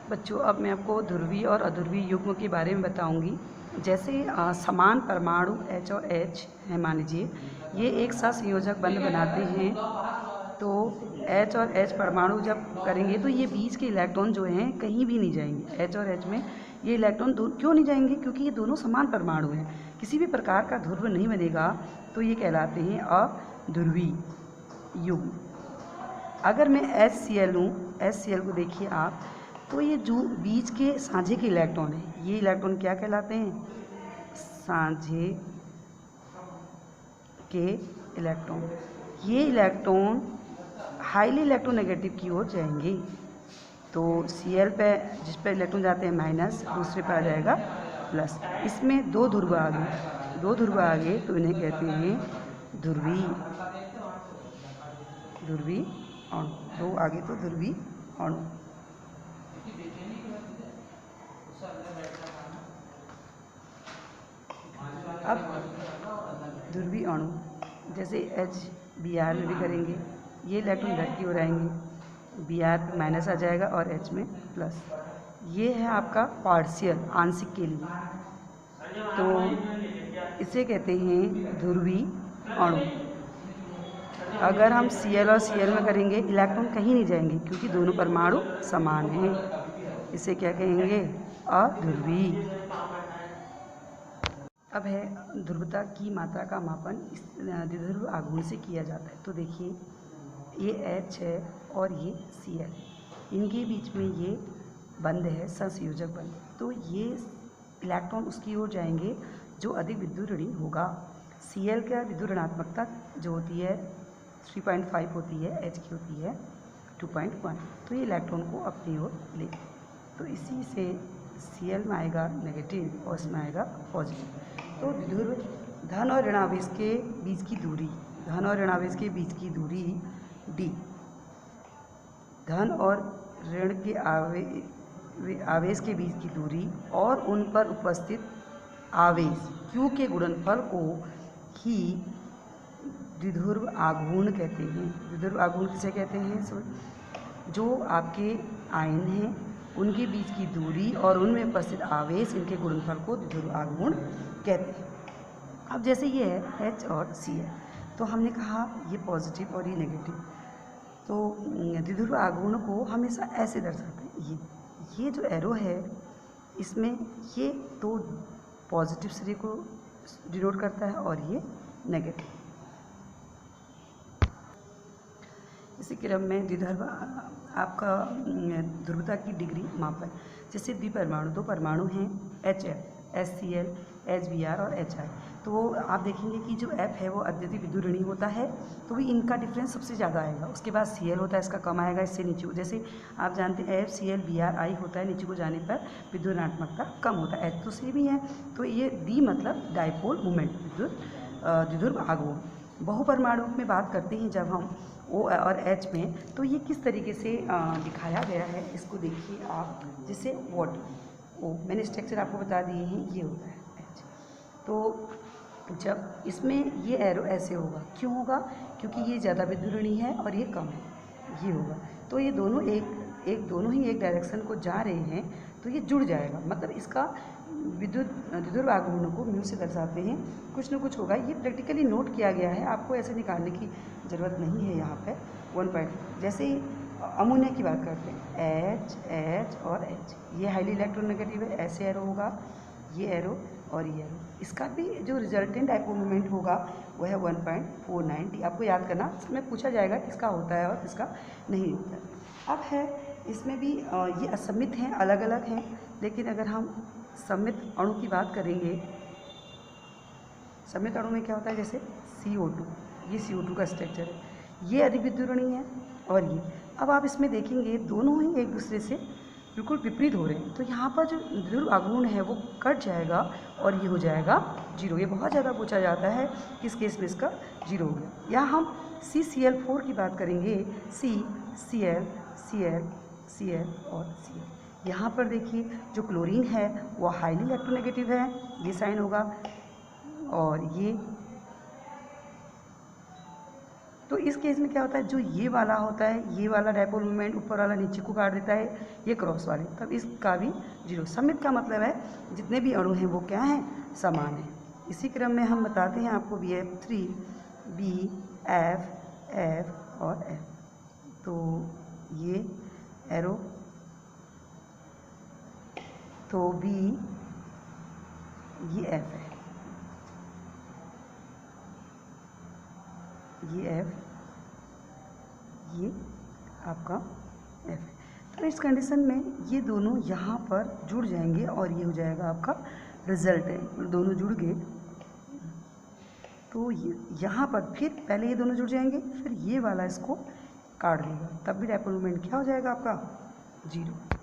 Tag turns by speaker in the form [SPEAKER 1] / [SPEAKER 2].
[SPEAKER 1] बच्चों, अब मैं आपको ध्रुवीय और अध्रुवीय युग्म के बारे में बताऊंगी। जैसे समान परमाणु H और H है, मान लीजिए ये एक साथ संयोजक बंध बनाते हैं, तो H और H परमाणु जब करेंगे तो ये बीच के इलेक्ट्रॉन जो हैं कहीं भी नहीं जाएंगे। H और H में ये इलेक्ट्रॉन क्यों नहीं जाएंगे? क्योंकि ये दोनों समान परमाणु हैं, किसी भी प्रकार का ध्रुव नहीं बनेगा, तो ये कहलाते हैं अध्रुवीय युग्म। अगर मैं HCl लूँ, HCl को देखिए आप, तो ये जो बीच के साझे के इलेक्ट्रॉन हैं, ये इलेक्ट्रॉन क्या कहलाते हैं? साझे के इलेक्ट्रॉन। ये इलेक्ट्रॉन हाईली इलेक्ट्रोनेगेटिव की ओर जाएंगे। तो Cl पे जिस पे इलेक्ट्रॉन जाते हैं माइनस, दूसरे पे आ जाएगा प्लस। इसमें दो ध्रुव आ गए तो इन्हें कहते हैं ध्रुवीय अणु। दो आगे तो ध्रुवीय अणु। अब ध्रुवीय अणु जैसे HBr में भी करेंगे, ये इलेक्ट्रॉन इधर की ओर आएंगे, Br पे माइनस आ जाएगा और H में प्लस। ये है आपका पार्शियल, आंशिक के लिए, तो इसे कहते हैं ध्रुवीय अणु। अगर हम Cl और Cl में करेंगे, इलेक्ट्रॉन कहीं नहीं जाएंगे क्योंकि दोनों परमाणु समान हैं। इसे क्या कहेंगे? अध्रुवीय। अब है ध्रुवता की मात्रा का मापन इस द्विध्रुव आघूर्ण से किया जाता है। तो देखिए, ये H है और ये Cl, इनके बीच में ये बंध है, संसंयोजक बंध। तो ये इलेक्ट्रॉन उसकी ओर जाएंगे जो अधिक विद्युत ऋणी होगा। Cl का विद्युत ऋणात्मकता जो होती है 3.5 होती है, H की होती है 2.1। तो ये इलेक्ट्रॉन को अपनी ओर ले, तो इसी से Cl में आएगा नेगेटिव और इसमें आएगा पॉजिटिव। तो द्विध्रुव धन और ऋणावेश के बीच की दूरी, धन और ऋणावेश के बीच की दूरी D, धन और ऋण के आवेश के बीच की दूरी और उन पर उपस्थित आवेश Q के गुणनफल को ही द्विध्रुव आघूर्ण कहते हैं। द्विध्रुव आघूर्ण किसे कहते हैं? जो आपके आयन हैं उनके बीच की दूरी और उनमें उपस्थित आवेश, इनके गुणनफल को द्विध्रुव आघूर्ण कहते हैं। अब जैसे ये है H और Cl, तो हमने कहा ये पॉजिटिव और ये नेगेटिव, तो द्विध्रुव आघूर्ण को हमेशा ऐसे दर्शाते हैं। ये जो एरो है, इसमें ये तो पॉजिटिव सिरे को डिनोट करता है और ये नेगेटिव। इसी क्रम में द्विध्रुव आपका ध्रुवता की डिग्री मापन, जैसे द्विपरमाणु, दो परमाणु हैं HF, HCl, HBr और HI। तो आप देखेंगे कि जो F है वो अत्यधिक विद्युत ऋणी होता है, तो भी इनका डिफरेंस सबसे ज़्यादा आएगा। उसके बाद Cl होता है, इसका कम आएगा, इससे नीचे। जैसे आप जानते हैं FCl Br होता है, नीचे को जाने पर विद्युत ऋणात्मकता कम होता है। H तो सेम ही है, तो ये D मतलब डाइपोल मोमेंट, द्विध्रुव आघूर्ण। बहुपरमाणु में बात करते हैं जब हम O और H में, तो ये किस तरीके से दिखाया गया है, इसको देखिए आप। जैसे वाटर O, मैंने स्ट्रक्चर आपको बता दिए हैं, ये होता है H। तो जब इसमें ये एरो ऐसे होगा, क्यों होगा? क्योंकि ये ज़्यादा विद्युत ऋणी है और ये कम है, ये होगा। तो ये दोनों दोनों ही एक डायरेक्शन को जा रहे हैं, तो ये जुड़ जाएगा। मतलब इसका द्विध्रुव आघूर्ण को म्यू से दर्शाते हैं, कुछ ना कुछ होगा। ये प्रैक्टिकली नोट किया गया है, आपको ऐसे निकालने की ज़रूरत नहीं है। यहाँ पे 1 पॉइंट, जैसे अमोनिया की बात करते हैं, H और H, ये हाईली इलेक्ट्रोनेगेटिव है, ऐसे एरो होगा, ये एरो और ये एरो। इसका भी जो रिजल्टेंट डाइपोल मोमेंट होगा वो है 1.490। आपको याद करना, इसमें पूछा जाएगा किसका होता है और किसका नहीं होता है। अब है इसमें भी ये असमित हैं, अलग अलग हैं, लेकिन अगर हम सममित अणु की बात करेंगे, सममित अणु में क्या होता है? जैसे CO2, ये CO2 का स्ट्रक्चर है, ये अधिक विद्युत ऋणी है और ये। अब आप इसमें देखेंगे दोनों ही एक दूसरे से बिल्कुल विपरीत हो रहे हैं, तो यहाँ पर जो द्विध्रुव आघूर्ण है वो कट जाएगा और ये हो जाएगा 0। ये बहुत ज़्यादा पूछा जाता है, किस केस में इसका 0 हो गया। यहाँ हम CCl4 की बात करेंगे, CCl, Cl, Cl और Cl। यहाँ पर देखिए जो क्लोरीन है वो हाईली इलेक्ट्रोनेगेटिव है, ये साइन होगा, और ये तो इस केस में क्या होता है, जो ये वाला होता है, ये वाला डायपोल मोमेंट ऊपर वाला नीचे को काट देता है, ये क्रॉस वाले, तब इसका भी जीरो। सममित का मतलब है जितने भी अणु हैं वो क्या हैं, समान हैं। इसी क्रम में हम बताते हैं आपको BF3, B, F, F और F। तो ये एरो, तो B, ये F है, ये F, ये आपका F है। तो इस कंडीशन में ये दोनों यहाँ पर जुड़ जाएंगे और ये हो जाएगा आपका रिजल्ट है, दोनों जुड़ गए। तो ये यहाँ पर फिर पहले ये दोनों जुड़ जाएंगे, फिर ये वाला इसको काट देगा, तब भी डायपोल मोमेंट क्या हो जाएगा आपका, जीरो।